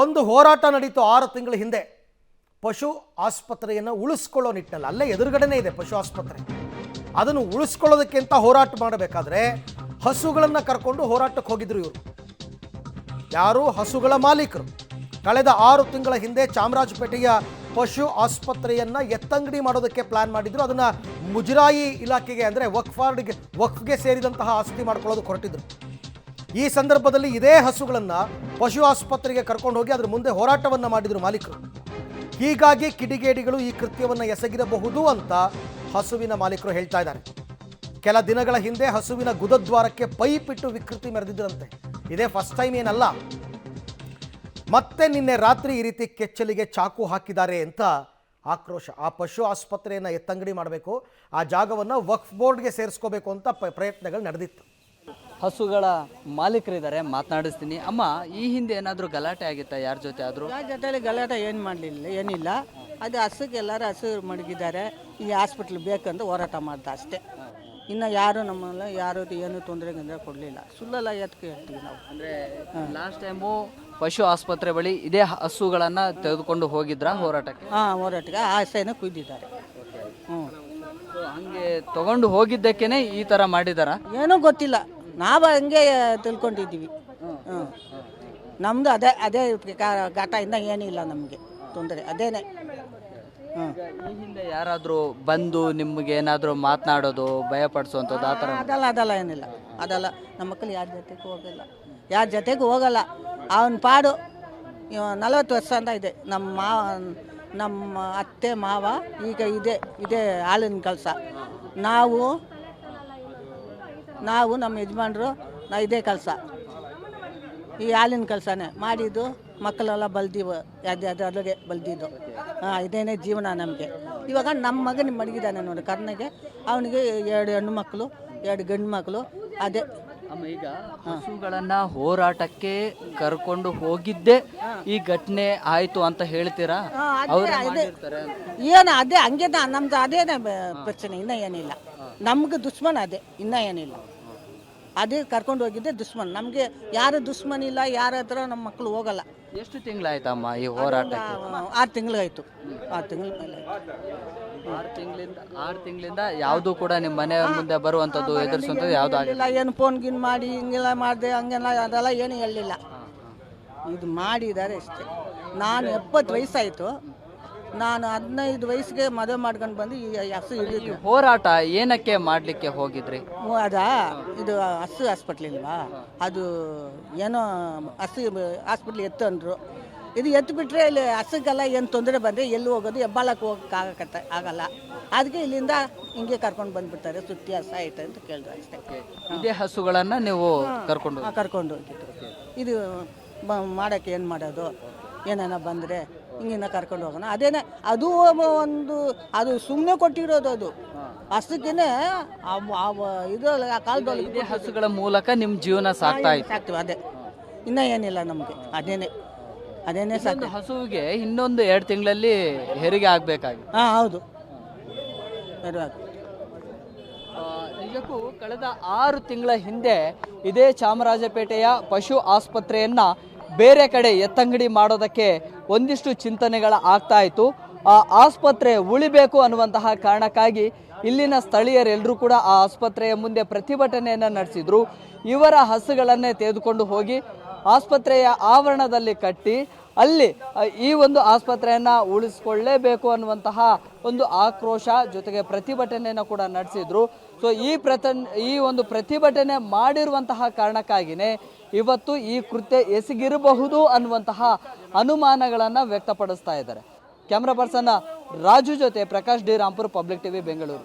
ಒಂದು ಹೋರಾಟ ನಡೀತು 6 ತಿಂಗಳ ಹಿಂದೆ ಪಶು ಆಸ್ಪತ್ರೆಯನ್ನು ಉಳಿಸ್ಕೊಳ್ಳೋ ನಿಟ್ಟಿನಲ್ಲಿ. ಅಲ್ಲೇ ಎದುರುಗಡೆನೇ ಇದೆ ಪಶು ಆಸ್ಪತ್ರೆ. ಅದನ್ನು ಉಳಿಸ್ಕೊಳ್ಳೋದಕ್ಕೆ ಅಂತ ಹೋರಾಟ ಮಾಡಬೇಕಾದ್ರೆ ಹಸುಗಳನ್ನು ಕರ್ಕೊಂಡು ಹೋರಾಟಕ್ಕೆ ಹೋಗಿದ್ರು ಇವರು. ಯಾರು? ಹಸುಗಳ ಮಾಲೀಕರು. ಕಳೆದ 6 ತಿಂಗಳ ಹಿಂದೆ ಚಾಮರಾಜಪೇಟೆಯ ಪಶು ಆಸ್ಪತ್ರೆಯನ್ನು ಎತ್ತಂಗಡಿ ಮಾಡೋದಕ್ಕೆ ಪ್ಲಾನ್ ಮಾಡಿದ್ರು. ಅದನ್ನು ಮುಜರಾಯಿ ಇಲಾಖೆಗೆ ಅಂದರೆ ವಕ್ಫ್ಗೆ ಸೇರಿದಂತಹ ಆಸ್ತಿ ಮಾಡ್ಕೊಳ್ಳೋದಕ್ಕೆ ಹೊರಟಿದ್ರು. ಈ ಸಂದರ್ಭದಲ್ಲಿ ಇದೇ ಹಸುಗಳನ್ನು ಪಶು ಆಸ್ಪತ್ರೆಗೆ ಕರ್ಕೊಂಡು ಹೋಗಿ ಅದರ ಮುಂದೆ ಹೋರಾಟವನ್ನು ಮಾಡಿದರು ಮಾಲೀಕರು. ಹೀಗಾಗಿ ಕಿಡಿಗೇಡಿಗಳು ಈ ಕೃತ್ಯವನ್ನು ಎಸಗಿರಬಹುದು ಅಂತ ಹಸುವಿನ ಮಾಲೀಕರು ಹೇಳ್ತಾ ಇದ್ದಾರೆ. ಕೆಲ ದಿನಗಳ ಹಿಂದೆ ಹಸುವಿನ ಗುದದ್ವಾರಕ್ಕೆ ಪೈಪ್ ಇಟ್ಟು ವಿಕೃತಿ ಮೆರೆದಿದ್ದರಂತೆ. ಇದೇ ಫಸ್ಟ್ ಟೈಮ್ ಏನಲ್ಲ. ಮತ್ತೆ ನಿನ್ನೆ ರಾತ್ರಿ ಈ ರೀತಿ ಕೆಚ್ಚಲಿಗೆ ಚಾಕು ಹಾಕಿದ್ದಾರೆ ಅಂತ ಆಕ್ರೋಶ. ಆ ಪಶು ಆಸ್ಪತ್ರೆಯನ್ನು ಎತ್ತಂಗಡಿ ಮಾಡಬೇಕು, ಆ ಜಾಗವನ್ನು ವಕ್ಫ್ ಬೋರ್ಡ್ಗೆ ಸೇರಿಸ್ಕೋಬೇಕು ಅಂತ ಪ್ರಯತ್ನಗಳು ನಡೆದಿತ್ತು. ಹಸುಗಳ ಮಾಲೀಕರಿದ್ದಾರೆ, ಮಾತನಾಡಿಸ್ತೀನಿ. ಅಮ್ಮ, ಈ ಹಿಂದೆ ಏನಾದರೂ ಗಲಾಟೆ ಆಗಿತ್ತಾ? ಯಾರ ಜೊತೆ ಆದರೂ? ಯಾರ ಜೊತೆಲಿ ಗಲಾಟೆ ಏನಿಲ್ಲ. ಅದು ಹಸುಗೆ ಎಲ್ಲರೂ ಹಸು ಮಡಗಿದ್ದಾರೆ. ಈ ಹಾಸ್ಪಿಟ್ಲ್ ಬೇಕಂತ ಹೋರಾಟ ಮಾಡ್ತಾ ಅಷ್ಟೇ. ಇನ್ನು ಯಾರು ನಮ್ಮಲ್ಲ ಯಾರು ಏನು ತೊಂದರೆ ಕೊಡಲಿಲ್ಲ. ಸುಳ್ಳೆಲ್ಲ ಎತ್ಕೆ ಹೇಳ್ತೀವಿ ನಾವು. ಅಂದರೆ ಲಾಸ್ಟ್ ಟೈಮು ಪಶು ಆಸ್ಪತ್ರೆ ಬಳಿ ಇದೇ ಹಸುಗಳನ್ನು ತೆಗೆದುಕೊಂಡು ಹೋಗಿದ್ರಾ ಹೋರಾಟಕ್ಕೆ? ಹೋರಾಟಕ್ಕೆ ಆ ಹಸೆಯನ್ನು ಕುಯ್ದಿದ್ದಾರೆ. ಹಂಗೆ ತಗೊಂಡು ಹೋಗಿದ್ದಕ್ಕೇನೆ ಈ ಥರ ಮಾಡಿದಾರಾ? ಏನೂ ಗೊತ್ತಿಲ್ಲ, ನಾವು ಹಂಗೆ ತಿಳ್ಕೊಂಡಿದ್ದೀವಿ. ನಮ್ಮದು ಅದೇ ಘಾಟ ಇಂದ ಏನಿಲ್ಲ ನಮಗೆ ತೊಂದರೆ ಅದೇನೆ. ಈ ಹಿಂದೆ ಯಾರಾದರೂ ಬಂದು ನಿಮಗೆ ಏನಾದರೂ ಮಾತನಾಡೋದು, ಭಯಪಡಿಸುವಂಥದ್ದು ಆ ಥರ? ಅದೆಲ್ಲ ಏನಿಲ್ಲ. ಅದೆಲ್ಲ ನಮ್ಮ ಮಕ್ಕಳು ಯಾರ ಜೊತೆಗೂ ಹೋಗಲ್ಲ. ಅವನ ಪಾಡು 40 ವರ್ಷ ಅಂತ ಇದೆ. ನಮ್ಮ ಅತ್ತೆ ಮಾವ ಈಗ ಇದೇ ಹಾಲಿನ ಕೆಲಸ. ನಾವು ನಮ್ಮ ಯಜಮಾನ್ರು ಇದೇ ಕೆಲಸ, ಈ ಹಾಲಿನ ಕೆಲಸನೇ ಮಾಡಿದ್ದು. ಮಕ್ಕಳೆಲ್ಲ ಬಲ್ದಿವು, ಅದ್ರಾಗೆ ಬಲ್ದಿದ್ದು. ಇದೇನೇ ಜೀವನ ನಮಗೆ. ಇವಾಗ ನಮ್ಮ ಮಗನ ಮಡಗಿದ್ದಾನೆ ನೋಡಿ ಕರ್ನಾಗೆ. ಅವನಿಗೆ 2 ಹೆಣ್ಣು ಮಕ್ಕಳು 2 ಗಂಡು ಮಕ್ಕಳು. ಅದೇ ಅಮ್ಮ, ಈಗ ಹಸುಗಳನ್ನ ಹೋರಾಟಕ್ಕೆ ಕರ್ಕೊಂಡು ಹೋಗಿದ್ದೆ ಈ ಘಟನೆ ಆಯ್ತು ಅಂತ ಹೇಳ್ತೀರಾ? ಏನು ಅದೇ ಹಂಗೆ ನಮ್ದು ಅದೇನೇ ಪ್ರಶ್ನೆ, ಇನ್ನೂ ಏನಿಲ್ಲ. ನಮ್ಗೆ ದುಶ್ಮನ್ ಅದೇ, ಇನ್ನೂ ಏನಿಲ್ಲ. ಅದೇ ಕರ್ಕೊಂಡು ಹೋಗಿದ್ದೆ ದುಶ್ಮನ್. ನಮಗೆ ಯಾರು ದುಶ್ಮನ್ ಇಲ್ಲ, ಯಾರ ಹತ್ರ ನಮ್ಮ ಮಕ್ಕಳು ಹೋಗಲ್ಲ. ಎಷ್ಟು ತಿಂಗಳಾಯ್ತಮ್ಮ ಈ ಹೋರಾಟಕ್ಕೆ? 6 ತಿಂಗಳಾಯ್ತು. 6 ತಿಂಗಳ ಮೇಲೆ. 6 ತಿಂಗಳಿಂದ ಯಾವುದು ಕೂಡ ನಿಮ್ಮ ಮನೆ ಮುಂದೆ ಬರುವಂಥದ್ದು, ಎದುರಿಸುವಂಥದ್ದು ಯಾವುದು ಆಗಿಲ್ಲ? ಏನು ಫೋನ್ ಗಿನ್ ಮಾಡಿ ಹಿಂಗೆಲ್ಲ ಮಾಡಿದೆ ಹಂಗೆಲ್ಲ ಅದೆಲ್ಲ ಏನು ಹೇಳಲಿಲ್ಲ. ಇದು ಮಾಡಿದ್ದಾರೆ ಅಷ್ಟೇ. ನಾನು 70 ವಯಸ್ಸಾಯಿತು. ನಾನು 15 ವಯಸ್ಸಿಗೆ ಮದುವೆ ಮಾಡ್ಕೊಂಡು ಬಂದು ಈ ಹಸು ಹಿಡಿದು. ಹೋರಾಟ ಏನಕ್ಕೆ ಮಾಡಲಿಕ್ಕೆ ಹೋಗಿದ್ರಿ? ಇದು ಹಸು ಹಾಸ್ಪಿಟ್ಲ್ ಇಲ್ವಾ, ಅದು ಏನೋ ಹಸು ಹಾಸ್ಪಿಟ್ಲ್ ಎತ್ತು ಅಂದರು. ಇದು ಎತ್ತು ಬಿಟ್ಟರೆ ಇಲ್ಲಿ ಹಸುಗೆಲ್ಲ ಏನು ತೊಂದರೆ ಬಂದರೆ ಎಲ್ಲಿ ಹೋಗೋದು, ಹೆಬ್ಬಾಳಕ್ಕೆ ಹೋಗೋಕ್ಕಾಗತ್ತೆ ಆಗಲ್ಲ. ಅದಕ್ಕೆ ಇಲ್ಲಿಂದ ಹಿಂಗೆ ಕರ್ಕೊಂಡು ಬಂದುಬಿಡ್ತಾರೆ. ಸುತ್ತಿ ಹಸ ಆಯ್ತು ಅಂತ ಕೇಳಿದ್ರು ಅಷ್ಟೇ. ಇದೇ ಹಸುಗಳನ್ನು ನೀವು ಕರ್ಕೊಂಡು ಹೋಗಿದ್ದು. ಇದು ಮಾಡೋಕ್ಕೆ ಏನು ಮಾಡೋದು, ಏನೇನೋ ಬಂದರೆ ಹಿಂಗಿನ ಕರ್ಕೊಂಡು ಹೋಗೋಣ. ಅದೇನೆ ಅದು ಅದು ಸುಮ್ಮನೆ ಕೊಟ್ಟಿರೋದು. ಅದು ಹಸುಗೇನೆ ಇದು ಕಾಲದಲ್ಲಿ ಇದೇ ಹಸುಗಳ ಮೂಲಕ ನಿಮ್ಮ ಜೀವನ ಸಾಕ್ತೀವಿ. ಅದೇ, ಇನ್ನೂ ಏನಿಲ್ಲ ನಮಗೆ. ಅದೇನೇ ಸಾಕು. ಹಸುವಿಗೆ ಇನ್ನೊಂದು 2 ತಿಂಗಳಲ್ಲಿ ಹೆರಿಗೆ ಆಗಬೇಕಾಗಿ. ಹೌದು, ನಿಜಕ್ಕೂ ಕಳೆದ 6 ತಿಂಗಳ ಹಿಂದೆ ಇದೇ ಚಾಮರಾಜಪೇಟೆಯ ಪಶು ಆಸ್ಪತ್ರೆಯನ್ನು ಬೇರೆ ಕಡೆ ಎತ್ತಂಗಡಿ ಮಾಡೋದಕ್ಕೆ ಒಂದಿಷ್ಟು ಚಿಂತನೆಗಳ ಆಗ್ತಾ ಇತ್ತು. ಆ ಆಸ್ಪತ್ರೆ ಉಳಿಬೇಕು ಅನ್ನುವಂತಹ ಕಾರಣಕ್ಕಾಗಿ ಇಲ್ಲಿನ ಸ್ಥಳೀಯರೆಲ್ಲರೂ ಕೂಡ ಆ ಆಸ್ಪತ್ರೆಯ ಮುಂದೆ ಪ್ರತಿಭಟನೆಯನ್ನು ನಡೆಸಿದ್ರು. ಇವರ ಹಸುಗಳನ್ನೇ ತೆಗೆದುಕೊಂಡು ಹೋಗಿ ಆಸ್ಪತ್ರೆಯ ಆವರಣದಲ್ಲಿ ಕಟ್ಟಿ ಅಲ್ಲಿ ಈ ಒಂದು ಆಸ್ಪತ್ರೆಯನ್ನು ಉಳಿಸ್ಕೊಳ್ಳೇಬೇಕು ಅನ್ನುವಂತಹ ಒಂದು ಆಕ್ರೋಶ ಜೊತೆಗೆ ಪ್ರತಿಭಟನೆಯನ್ನು ಕೂಡ ನಡೆಸಿದ್ರು. ಸೊ ಈ ಒಂದು ಪ್ರತಿಭಟನೆ ಮಾಡಿರುವಂತಹ ಕಾರಣಕ್ಕಾಗಿಯೇ ಇವತ್ತು ಈ ಕೃತ್ಯ ಎಸಗಿರಬಹುದು ಅನ್ನುವಂತಹ ಅನುಮಾನಗಳನ್ನು ವ್ಯಕ್ತಪಡಿಸ್ತಾ ಇದ್ದಾರೆ. ಕ್ಯಾಮ್ರಾ ಪರ್ಸನ್ ರಾಜು ಜೊತೆ Prakash D Rampur, public TV, Bengaluru.